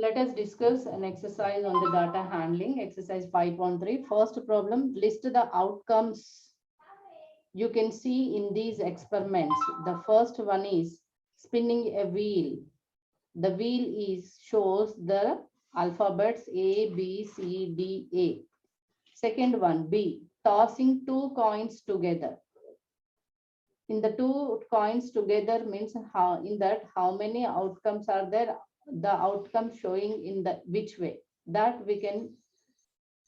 Let us discuss an exercise on the data handling. Exercise 5.3. First problem, list the outcomes you can see in these experiments. The first one is spinning a wheel. The wheel shows the alphabets A, B, C, D, A. Second one, B, tossing two coins together. In the two coins together means how many outcomes are there, the outcome showing in the which way, that we can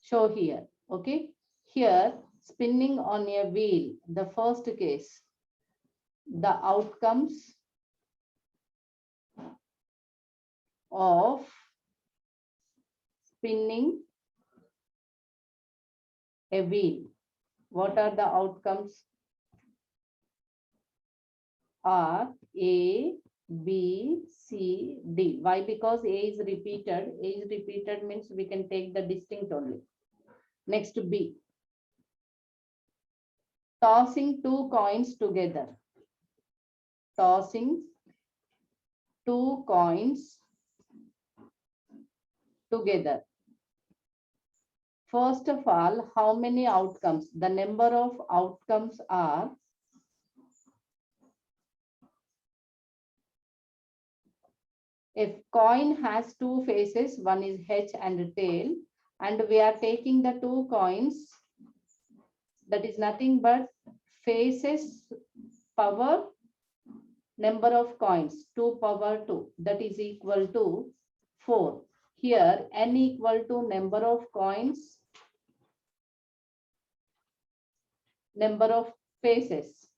show here. Okay, here spinning on a wheel, the first case, the outcomes of spinning a wheel, what are the outcomes? Are A, B, C, D. Why? Because A is repeated. A is repeated means we can take the distinct only. Next, B. Tossing two coins together. Tossing two coins together. First of all, how many outcomes? The number of outcomes are if coin has two faces, one is head and tail, and we are taking the two coins, that is nothing but faces power number of coins, 2 power 2, that is equal to 4. Here n equal to number of coins, number of faces.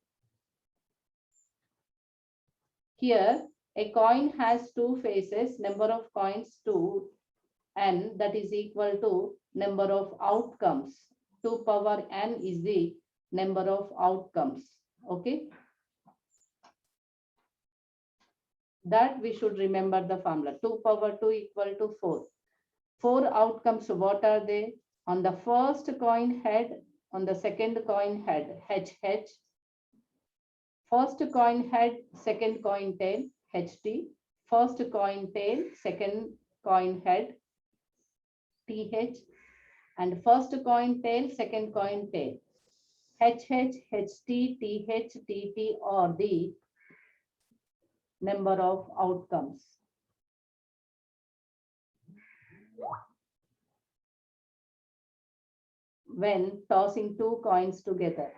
Here a coin has two faces, number of coins 2, n, that is equal to number of outcomes. 2 power n is the number of outcomes. Okay, that we should remember the formula. 2 power 2 equal to 4. 4 outcomes, what are they? On the first coin head, on the second coin head, HH. First coin head, second coin tail, HT. First coin tail, second coin head, TH. And first coin tail, second coin tail, HH, HT, TH, TT, or the number of outcomes. When tossing two coins together.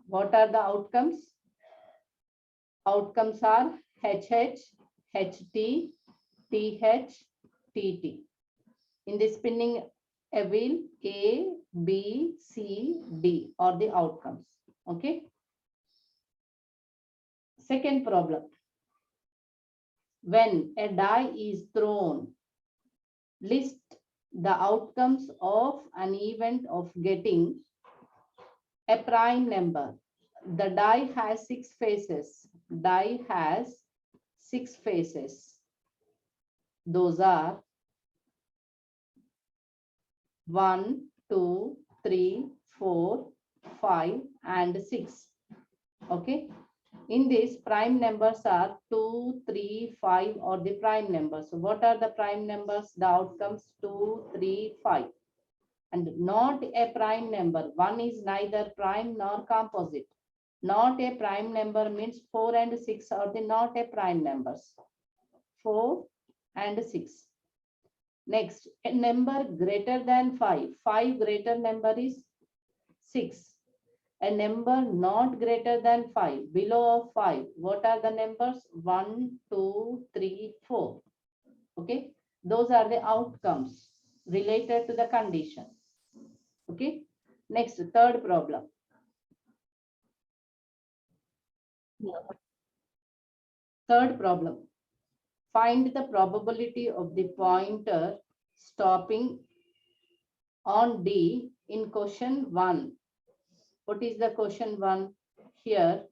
What are the outcomes? Outcomes are HH, HT, TH, TT. In the spinning a wheel, A, B, C, D are the outcomes. Okay. Second problem. When a die is thrown, list the outcomes of an event of getting a prime number. The die has 6 faces. Die has 6 faces. Those are 1, 2, 3, 4, 5, and 6. Okay. In this, prime numbers are 2, 3, 5 or the prime numbers. So what are the prime numbers? The outcomes 2, 3, 5. And not a prime number. 1 is neither prime nor composite. Not a prime number means 4 and 6 are the not a prime numbers. 4 and 6. Next, a number greater than 5. 5 greater number is 6. A number not greater than 5, below of 5. What are the numbers? 1, 2, 3, 4. Okay. Those are the outcomes related to the condition. Okay. Next, third problem. Third problem. Find the probability of the pointer stopping on D in question 1. What is the question 1? Here,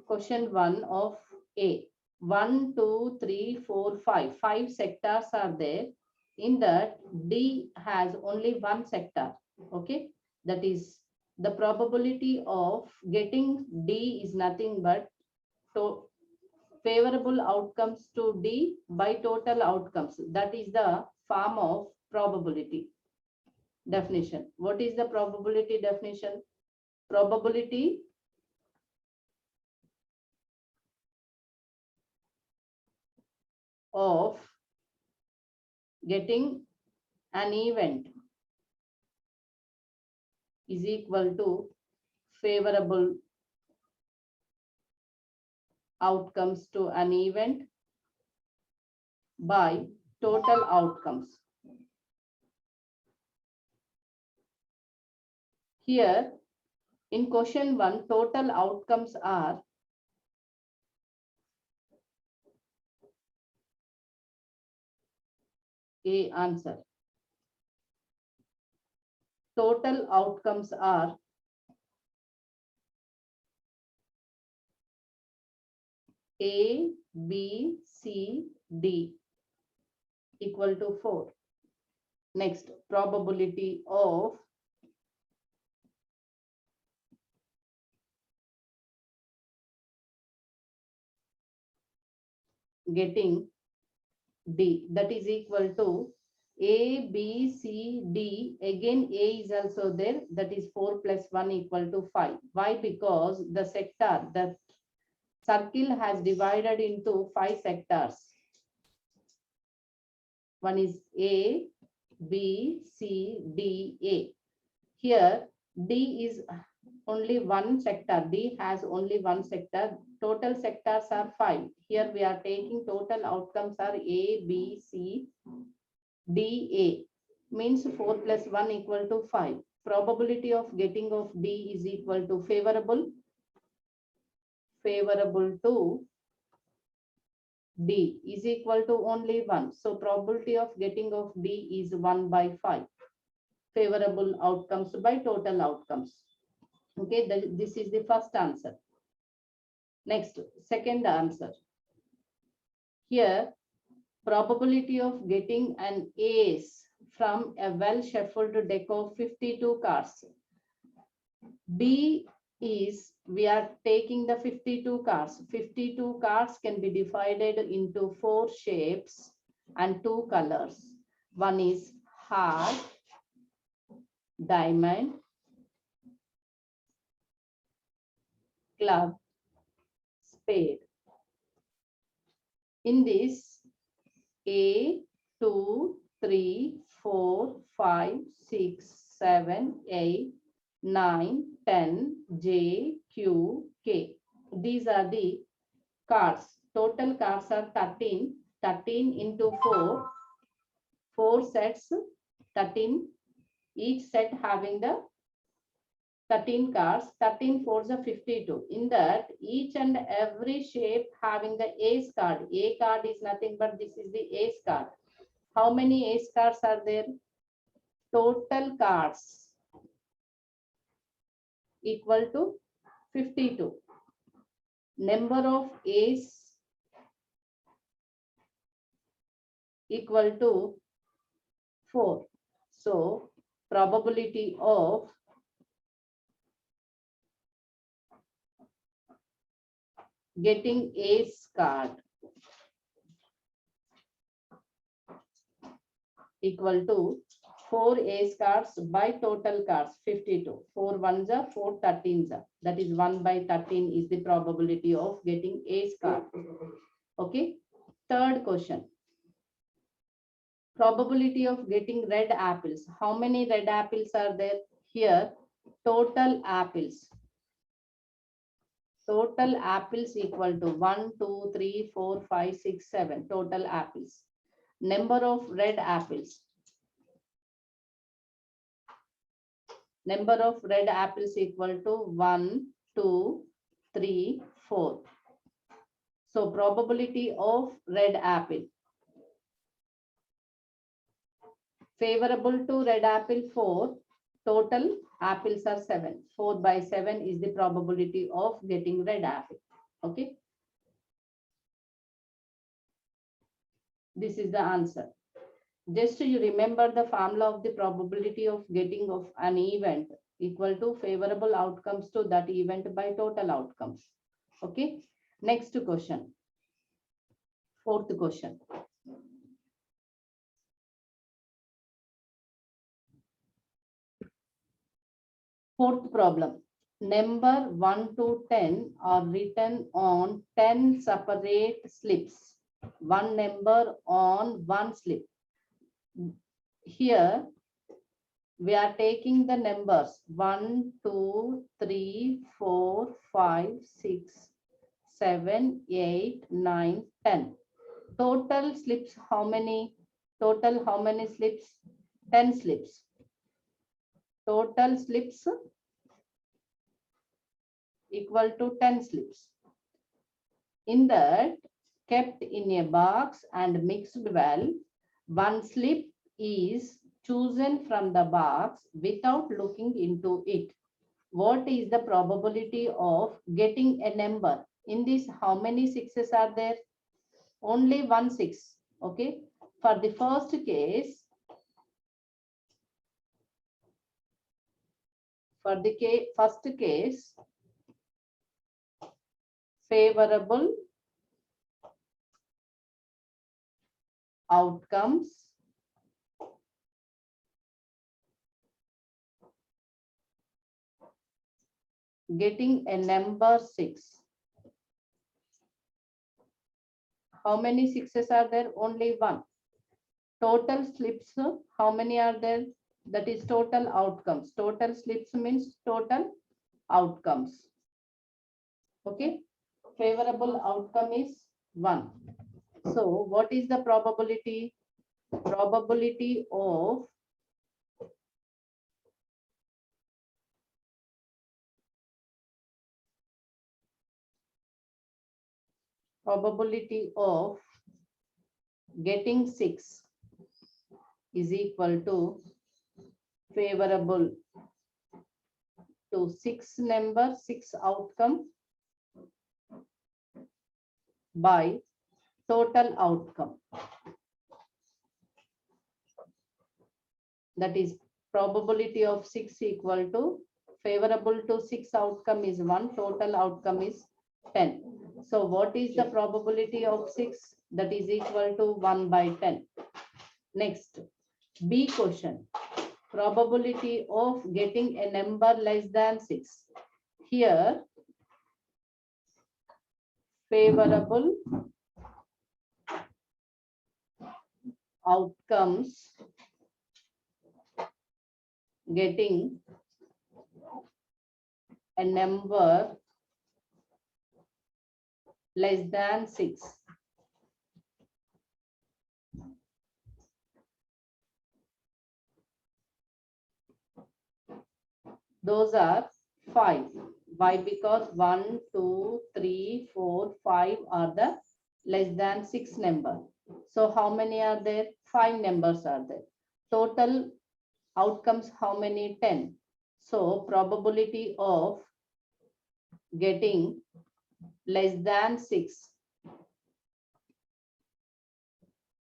question 1 of A. 1, 2, 3, 4, 5. 5 sectors are there. In that, D has only one sector. Okay, that is the probability of getting D is nothing but to favorable outcomes to D by total outcomes. That is the form of probability definition. What is the probability definition? Probability of getting an event is equal to favorable outcomes to an event by total outcomes. Here in question 1, total outcomes are A answer. Total outcomes are A, B, C, D equal to 4. Next, probability of getting D, that is equal to A, B, C, D. Again, A is also there. That is 4 plus 1 equal to 5. Why? Because the sector, the circle has divided into 5 sectors. One is A, B, C, D, A. Here, D is only one sector. D has only one sector. Total sectors are 5. Here we are taking total outcomes are A, B, C, D, A. Means 4 plus 1 equal to 5. Probability of getting of D is equal to favorable to D is equal to only 1. So probability of getting of D is 1 by 5. Favorable outcomes by total outcomes. Okay, this is the first answer. Next, second answer. Here, probability of getting an ace from a well-shuffled deck of 52 cards. B is, we are taking the 52 cards. 52 cards can be divided into 4 shapes and 2 colors. One is heart, diamond, club, spade. In this, A, 2, 3, 4, 5, 6, 7, 8, 9, 10, J, Q, K. These are the cards. Total cards are 13. 13 into 4. 4 sets, 13. Each set having the 13 cards. 13 fours are 52. In that, each and every shape having the ace card. A card is nothing but this is the ace card. How many ace cards are there? Total cards equal to 52. Number of ace equal to 4. So probability of getting ace card equal to 4 ace cards by total cards 52. 4 ones are 4 13s are. That is 1 by 13 is the probability of getting ace card. Okay. Third question. Probability of getting red apples. How many red apples are there? Here, total apples. Total apples equal to 1, 2, 3, 4, 5, 6, 7. Total apples. Number of red apples. Number of red apples equal to 1, 2, 3, 4. So probability of red apple. Favorable to red apple 4. Total apples are 7. 4 by 7 is the probability of getting red apple. Okay. This is the answer. Just you remember the formula of the probability of getting of an event equal to favorable outcomes to that event by total outcomes. Okay. Next question. Fourth question. Fourth problem. Number 1 to 10 are written on 10 separate slips. One number on one slip. Here we are taking the numbers 1, 2, 3, 4, 5, 6, 7, 8, 9, 10. Total slips how many? Total how many slips? 10 slips. Total slips equal to 10 slips. In that, kept in a box and mixed well, one slip is chosen from the box without looking into it. What is the probability of getting a number? In this, how many sixes are there? Only 1 6. Okay. For the first case, first case, favorable outcomes getting a number 6. How many sixes are there? Only 1. Total slips, how many are there? That is total outcomes. Total slips means total outcomes. Okay. Favorable outcome is 1. So what is the probability? Probability of getting 6 is equal to favorable to 6 number, 6 outcome by total outcome. That is probability of 6 equal to favorable to 6 outcome is 1, total outcome is 10. So what is the probability of 6? That is equal to 1 by 10. Next, B question. Probability of getting a number less than 6. Here, favorable outcomes getting a number less than 6. Those are 5. Why? Because 1, 2, 3, 4, 5 are the less than 6 number. So how many are there? 5 numbers are there. Total outcomes how many? 10. So probability of getting less than 6,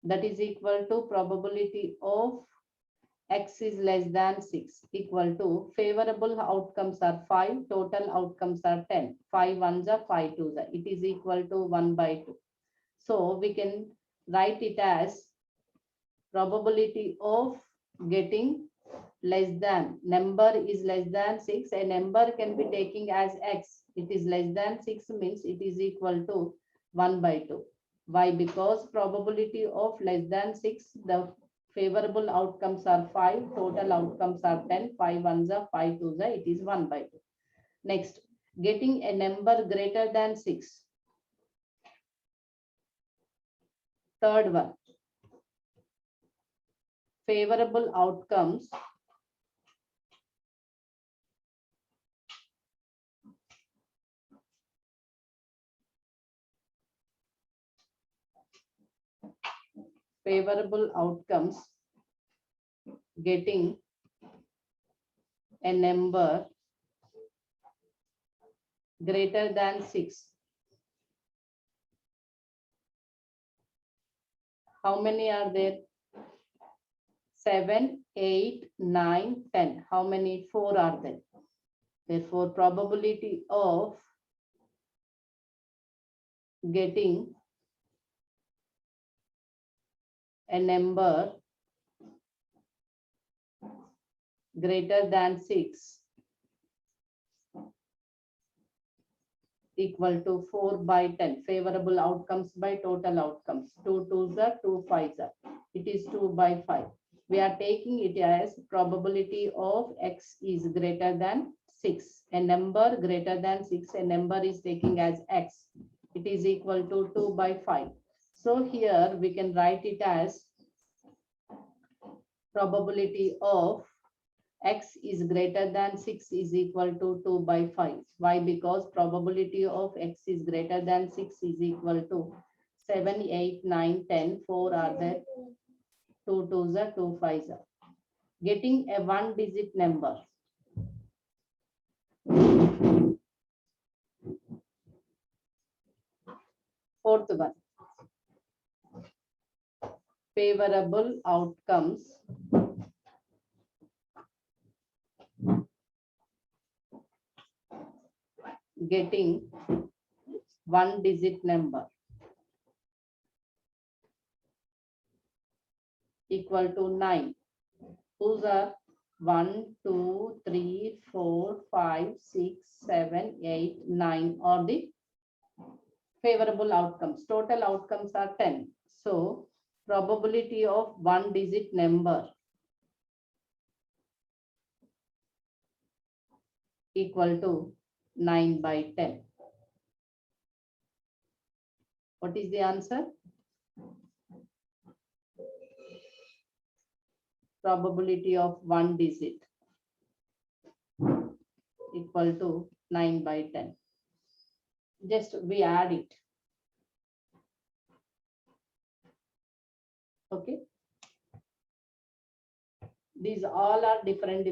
that is equal to probability of x is less than 6 equal to favorable outcomes are 5, total outcomes are 10. 5 ones are 5 twos are. It is equal to 1 by 2. So we can write it as probability of getting less than, number is less than 6, a number can be taking as x. It is less than 6 means it is equal to 1 by 2. Why? Because probability of less than 6, the favorable outcomes are 5, total outcomes are 10, 5 ones are 5 twos are, it is 1 by 2. Next, getting a number greater than 6. Third one, favorable outcomes getting a number greater than 6. How many are there? 7, 8, 9, 10. How many? 4 are there. Therefore, probability of getting a number greater than 6 equal to 4 by 10. Favorable outcomes by total outcomes. 2 2s are 2 5s are. It is 2 by 5. We are taking it as probability of x is greater than 6. A number greater than 6, a number is taking as x. It is equal to 2 by 5. So here we can write it as probability of x is greater than 6 is equal to 2 by 5. Why? Because probability of x is greater than 6 is equal to 7, 8, 9, 10. 4 are there. 2 2s are 2 5s are. Getting a one digit number. Fourth one. Favorable outcomes getting one digit number equal to 9. Whose are 1, 2, 3, 4, 5, 6, 7, 8, 9 or the favorable outcomes. Total outcomes are 10. So probability of one digit number equal to 9 by 10. What is the answer? Probability of one digit equal to 9 by 10. Just we add it. Okay. These all are different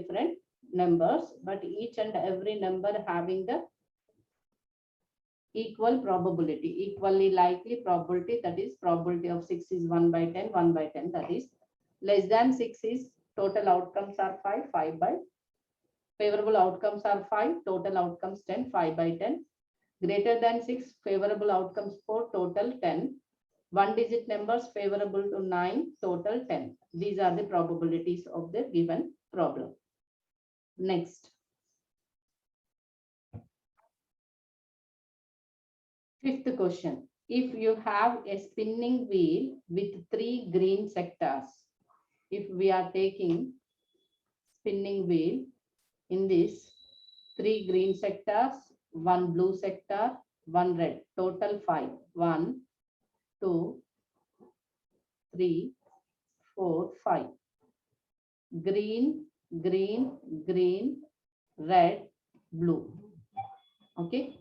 numbers, but each and every number having the equal probability, equally likely probability, that is probability of 6 is 1 by 10, 1 by 10, that is less than 6 is total outcomes are 5, 5 by favorable outcomes are 5, total outcomes 10, 5 by 10. Greater than 6, favorable outcomes 4, total 10. One digit numbers favorable to 9, total 10. These are the probabilities of the given problem. Next. Fifth question. If you have a spinning wheel with 3 green sectors, if we are taking spinning wheel in this 3 green sectors, 1 blue sector, 1 red, total 5. 1, 2, 3, 4, 5. Green, green, green, red, blue. Okay.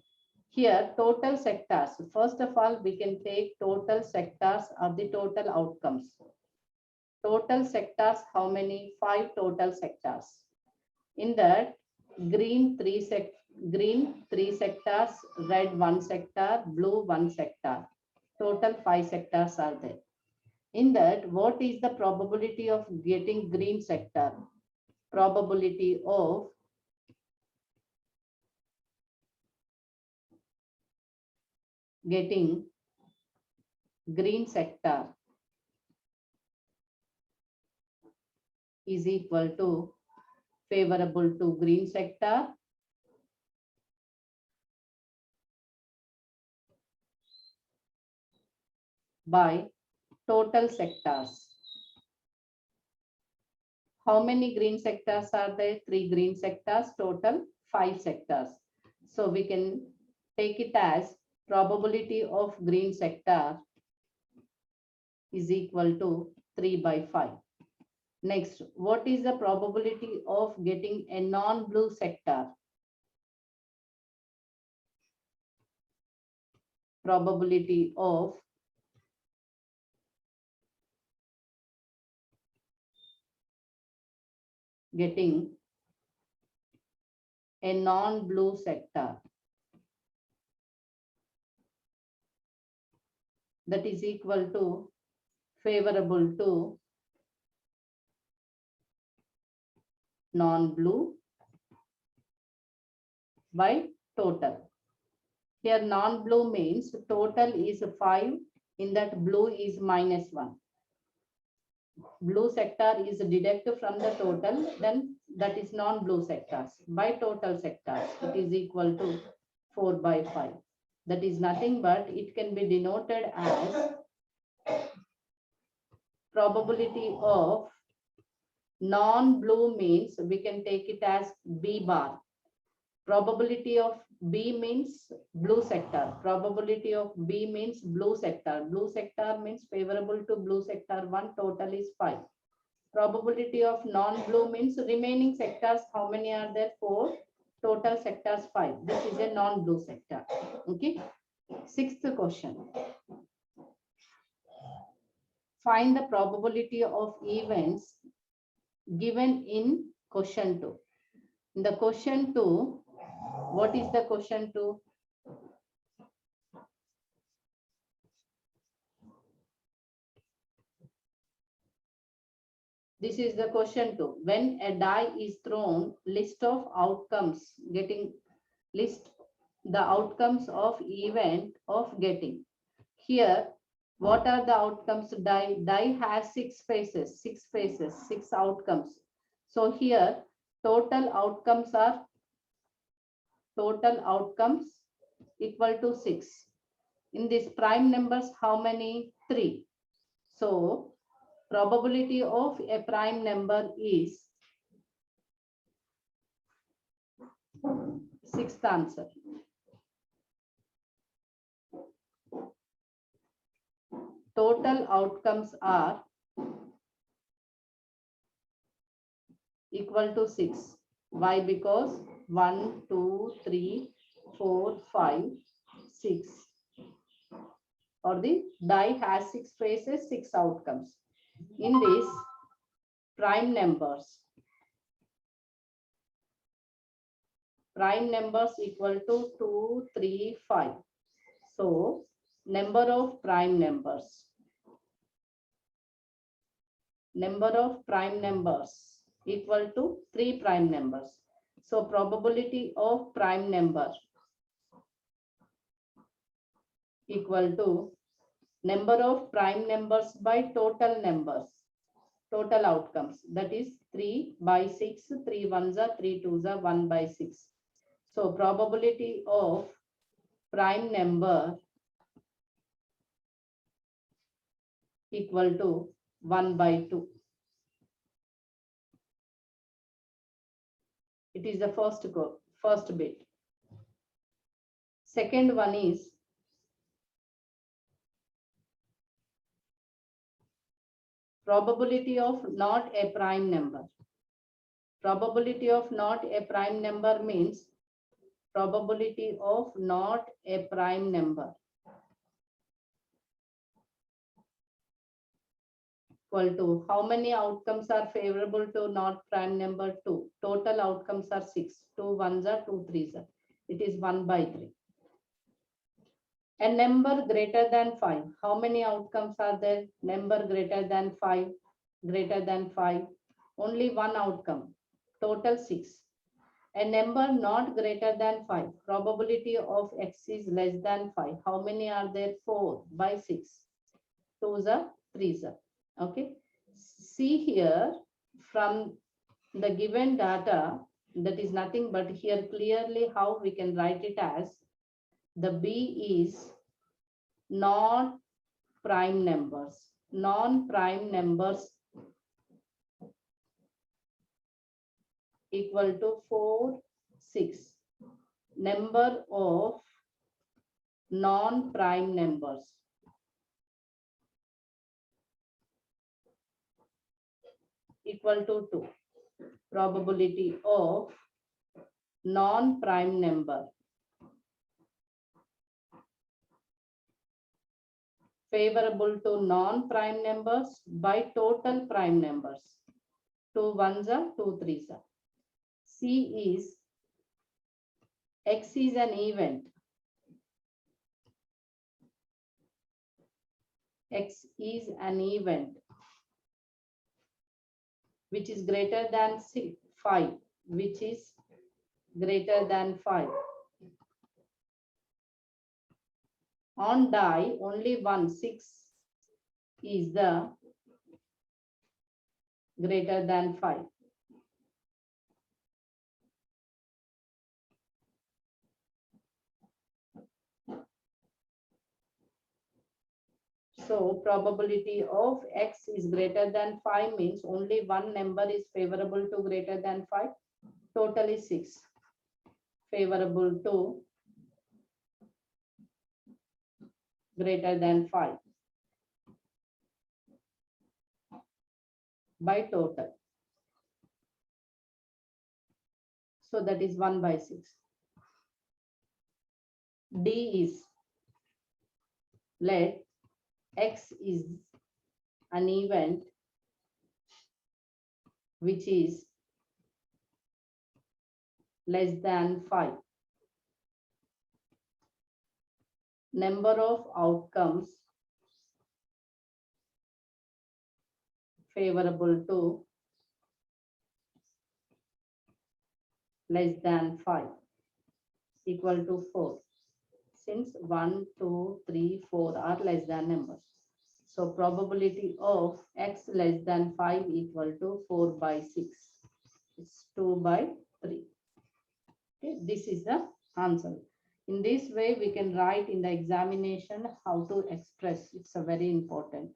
Here, total sectors. First of all, we can take total sectors or the total outcomes. Total sectors, how many? 5 total sectors. In that, green 3 sectors, red 1 sector, blue 1 sector. Total 5 sectors are there. In that, what is the probability of getting green sector? Probability of getting green sector is equal to favorable to green sector by total sectors. How many green sectors are there? 3 green sectors, total 5 sectors. So we can take it as probability of green sector is equal to 3 by 5. Next, what is the probability of getting a non-blue sector? Probability of getting a non-blue sector, that is equal to favorable to non-blue by total. Here non-blue means total is 5, in that blue is -1. Blue sector is deducted from the total, then that is non-blue sectors. By total sectors, it is equal to 4 by 5. That is nothing but it can be denoted as probability of non-blue means we can take it as B bar. Probability of B means blue sector. Probability of B means blue sector. Blue sector means favorable to blue sector 1, total is 5. Probability of non-blue means remaining sectors, how many are there? 4, total sectors 5. This is a non-blue sector. Okay. Sixth question. Find the probability of events given in question 2. In the question 2, what is the question 2? This is the question 2. When a die is thrown, list of outcomes list the outcomes of event of getting. Here, what are the outcomes? Die has 6 faces, 6 outcomes. So here, total outcomes equal to 6. In this prime numbers, how many? 3. So probability of a prime number is 6th answer. Total outcomes are equal to 6. Why? Because 1, 2, 3, 4, 5, 6. Or the die has 6 faces, 6 outcomes. In this prime numbers equal to 2, 3, 5. So number of prime numbers equal to 3 prime numbers. So probability of prime number equal to number of prime numbers by total numbers, total outcomes. That is 3 by 6, 3 ones are 3 twos are 1 by 6. So probability of prime number equal to 1 by 2. It is the first bit. Second one is probability of not a prime number. Probability of not a prime number means probability of not a prime number equal to how many outcomes are favorable to not prime number? 2. Total outcomes are 6. 2 ones are 2 threes are. It is 1 by 3. A number greater than 5. How many outcomes are there? Number greater than 5. Only one outcome. Total 6. A number not greater than 5. Probability of x is less than 5. How many are there? 4 by 6. 2s are 3s are. Okay. See here from the given data, that is nothing but here clearly how we can write it as the B is not prime numbers. Non-prime numbers equal to 4, 6. Number of non-prime numbers equal to 2. Probability of non-prime number favorable to non-prime numbers by total prime numbers. 2 ones are 2 threes are. C is X is an event. X is an event which is greater than 5, which is greater than 5. On die, only 1, 6 is the greater than 5. So probability of x is greater than 5 means only one number is favorable to greater than 5. Total is 6. Favorable to greater than 5 by total. So that is 1 by 6. D is, let x is an event which is less than 5. Number of outcomes favorable to less than 5 equal to 4. Since 1, 2, 3, 4 are less than numbers. So probability of x less than 5 equal to 4 by 6. It's 2 by 3. Okay, this is the answer. In this way, we can write in the examination how to express. It's a very important.